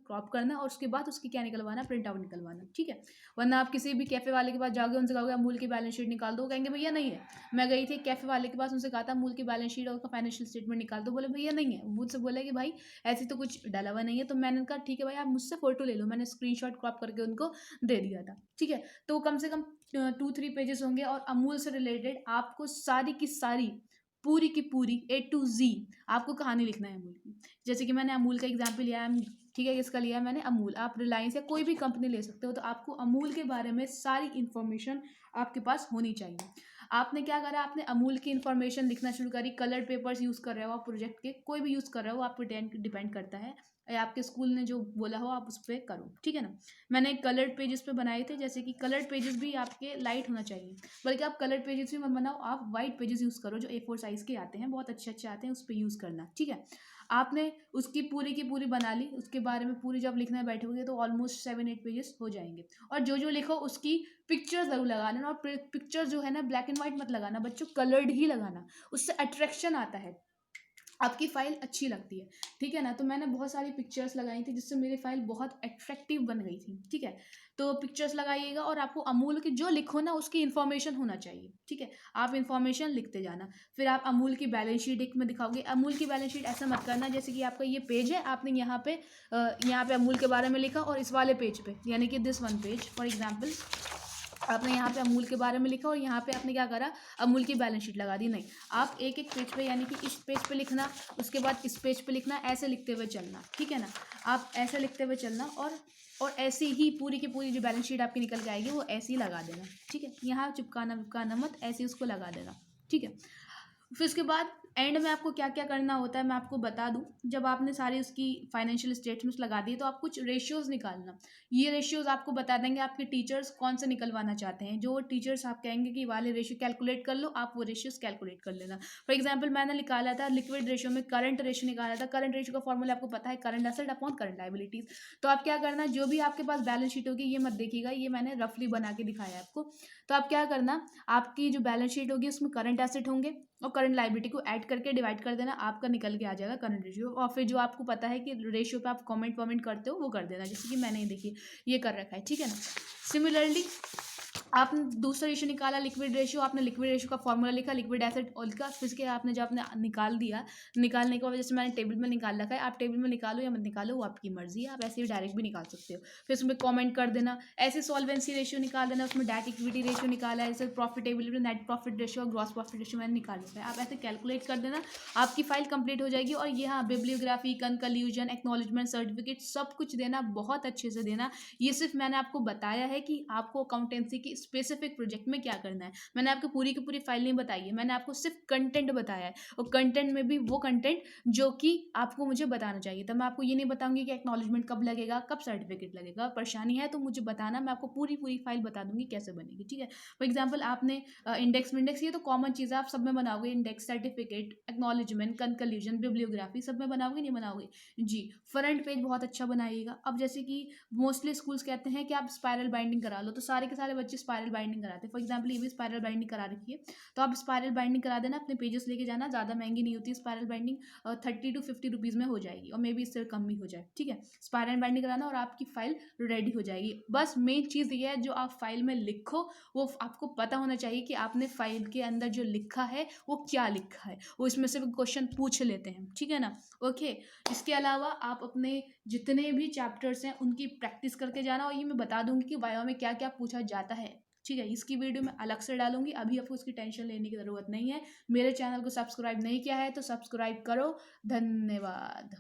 Crop करना और उसके बाद उसकी क्या निकलवाना, प्रिंट आउट निकलवाना, ठीक है। वरना आप किसी भी कैफे वाले के पास जाओगे, उनसे कहोगे अमूल की बैलेंस शीट निकाल दो, कहेंगे भैया नहीं है। मैं गई थी कैफे वाले के पास, उनसे कहा था अमूल की बैलेंस शीट और फाइनेंशियल स्टेटमेंट निकाल दो, बोले भैया नहीं है। मुझसे बोला कि भाई ऐसे तो कुछ डाला हुआ नहीं है। तो मैंने कहा ठीक है भाई, आप मुझसे फोटो ले लो। मैंने स्क्रीनशॉट क्रॉप करके उनको दे दिया था, ठीक है। तो कम से कम 2-3 पेजेस होंगे और अमूल से रिलेटेड आपको सारी की सारी पूरी की पूरी A to Z आपको कहानी लिखना है अमूल की। जैसे कि मैंने अमूल का एग्जाम्पल लिया है, ठीक है, किसका लिया है मैंने, अमूल। आप रिलायंस या कोई भी कंपनी ले सकते हो। तो आपको अमूल के बारे में सारी इंफॉर्मेशन आपके पास होनी चाहिए। आपने क्या करा, आपने अमूल की इंफॉर्मेशन लिखना शुरू करी। कलर पेपर्स यूज़ कर रहे हो आप प्रोजेक्ट के, कोई भी यूज़ कर रहे हो, आप पे डिपेंड करता है, या आपके स्कूल ने जो बोला हो आप उस पर करो, ठीक है ना। मैंने कलर्ड पेजेस पे बनाए थे। जैसे कि कलर्ड पेजेस भी आपके लाइट होना चाहिए, बल्कि आप कलर्ड पेजेस भी मत बनाओ, आप वाइट पेजेस यूज़ करो जो A4 साइज़ के आते हैं, बहुत अच्छे अच्छे आते हैं, उस पर यूज़ करना, ठीक है। आपने उसकी पूरी की पूरी बना ली। उसके बारे में पूरी जब लिखने बैठोगे तो ऑलमोस्ट 7-8 पेजेस हो जाएंगे। और जो जो लिखो उसकी पिक्चर ज़रूर लगा लेना। और पिक्चर जो है ना, ब्लैक एंड वाइट मत लगाना बच्चों, कलर्ड ही लगाना। उससे अट्रैक्शन आता है, आपकी फाइल अच्छी लगती है, ठीक है ना। तो मैंने बहुत सारी पिक्चर्स लगाई थी जिससे मेरी फाइल बहुत अट्रैक्टिव बन गई थी, ठीक है। तो पिक्चर्स लगाइएगा और आपको अमूल की जो लिखो ना उसकी इन्फॉर्मेशन होना चाहिए, ठीक है। आप इन्फॉर्मेशन लिखते जाना। फिर आप अमूल की बैलेंस शीट एक में दिखाओगे। अमूल की बैलेंस शीट ऐसा मत करना जैसे कि आपका ये पेज है, आपने यहाँ पे अमूल के बारे में लिखा और इस वाले पेज पे, यानी कि this one page for example, आपने यहाँ पे अमूल के बारे में लिखा और यहाँ पे आपने क्या करा, अमूल की बैलेंस शीट लगा दी। नहीं, आप एक एक पेज पे, यानी कि इस पेज पे लिखना, उसके बाद इस पेज पे लिखना, ऐसे लिखते हुए चलना, ठीक है ना। आप ऐसे लिखते हुए चलना और ऐसे ही पूरी की पूरी जो बैलेंस शीट आपकी निकल के आएगी वो ऐसे ही लगा देना, ठीक है। यहाँ चिपकाना विपकाना मत, ऐसे ही उसको लगा देना, ठीक है। फिर उसके बाद एंड में आपको क्या क्या करना होता है मैं आपको बता दूं। जब आपने सारी उसकी फाइनेंशियल स्टेटमेंट्स लगा दी तो आप कुछ रेशियोज निकालना। ये रेशियोज आपको बता देंगे आपके टीचर्स कौन से निकलवाना चाहते हैं। जो टीचर्स आप कहेंगे कि वाले रेशियो कैलकुलेट कर लो, आप वो रेशियोज कैलकुलेट कर लेना। फॉर एग्जाम्पल मैंने निकाला था लिक्विड रेशियो में करंट रेशियो निकाला था। करंट रेशियो का फॉर्मूला आपको पता है, current asset upon current liabilities. तो आप क्या करना, जो भी आपके पास बैलेंस शीट होगी, ये मत देखिएगा, ये मैंने रफली बना के दिखाया है आपको। तो आप क्या करना, आपकी जो बैलेंस शीट होगी उसमें करंट एसेट होंगे और करंट लायबिलिटी को ऐड करके डिवाइड कर देना, आपका निकल के आ जाएगा करंट रेशियो। और फिर जो आपको पता है कि रेशियो पे आप कमेंट वमेंट करते हो वो कर देना, जैसे कि मैंने देखिए ये कर रखा है, ठीक है ना। सिमिलरली आपने दूसरा रेशियो निकाला लिक्विड रेशियो, आपने लिक्विड रेशियो का फॉर्मूला लिखा, लिक्विड एसिड ऑयल का, फिर के आपने जब आपने निकाल दिया, निकालने के बाद जैसे मैंने टेबल में निकाल रखा है, आप टेबल में निकालो या मत निकालो वो आपकी मर्जी है, आप ऐसे भी डायरेक्ट भी निकाल सकते हो। फिर उसमें कमेंट कर देना, ऐसे सॉल्वेंसी रेशियो निकाल देना, उसमें डेट इक्विटी रेशियो निकाला है, जैसे प्रॉफिटेबिलिटी, नेट प्रॉफिट रेशियो और ग्रॉस प्रॉफिट रेशियो मैंने निकाल रखा है, आप ऐसे कैलकुलेट कर देना, आपकी फाइल कंप्लीट हो जाएगी। और ये हाँ, बिब्लियोग्राफी, कंक्लूजन, एक्नॉलेजमेंट, सर्टिफिकेट सब कुछ देना, बहुत अच्छे से देना। ये सिर्फ मैंने आपको बताया है कि आपको अकाउंटेंसी की स्पेसिफिक प्रोजेक्ट में क्या करना है। मैंने आपको पूरी की पूरी फाइल नहीं बताई है, मैंने आपको सिर्फ कंटेंट बताया है। और कंटेंट में भी वो कंटेंट जो कि आपको मुझे बताना चाहिए। तो मैं आपको ये नहीं बताऊंगी कि एक्नॉलेजमेंट कब लगेगा, कब सर्टिफिकेट लगेगा। परेशानी है तो मुझे बताना, मैं आपको पूरी पूरी फाइल बता दूंगी कैसे बनेगी, ठीक है। फॉर एग्जाम्पल आपने इंडेक्स विंडेक्स, ये तो कॉमन चीज़ है, आप सब में बनाओगे, index, certificate, acknowledgement, conclusion, bibliography, सब में बनाओगे, नहीं बनाओगे जी। फ्रंट पेज बहुत अच्छा बनाइएगा। अब जैसे कि मोस्टली स्कूल्स कहते हैं कि आप स्पायरल बाइंडिंग करा लो, तो सारे के सारे बच्चे स्पायरल बाइंडिंग कराते हैं। फॉर एग्जाम्पल ये भी स्पायरल बाइंडिंग करा रखी है, तो आप स्पायरल बाइंडिंग करा देना, अपने पेजेस लेके जाना, ज़्यादा महंगी नहीं होती स्पायरल बाइंडिंग, 30 to 50 रुपीज़ में हो जाएगी, और मे बी इससे कम भी हो जाए, ठीक है। स्पायरल बाइंडिंग कराना और आपकी फाइल रेडी हो जाएगी। बस मेन चीज़ ये है, जो आप फाइल में लिखो वो आपको पता होना चाहिए कि आपने फाइल के अंदर जो लिखा है वो क्या लिखा है। वो इसमें से क्वेश्चन पूछ लेते हैं, ठीक है ना। ओके, इसके अलावा आप अपने जितने भी चैप्टर्स हैं उनकी प्रैक्टिस करके जाना। और ये मैं बता दूंगी कि वाइवा में क्या क्या पूछा जाता है, ठीक है। इसकी वीडियो मैं अलग से डालूंगी, अभी आपको इसकी टेंशन लेने की ज़रूरत नहीं है। मेरे चैनल को सब्सक्राइब नहीं किया है तो सब्सक्राइब करो। धन्यवाद।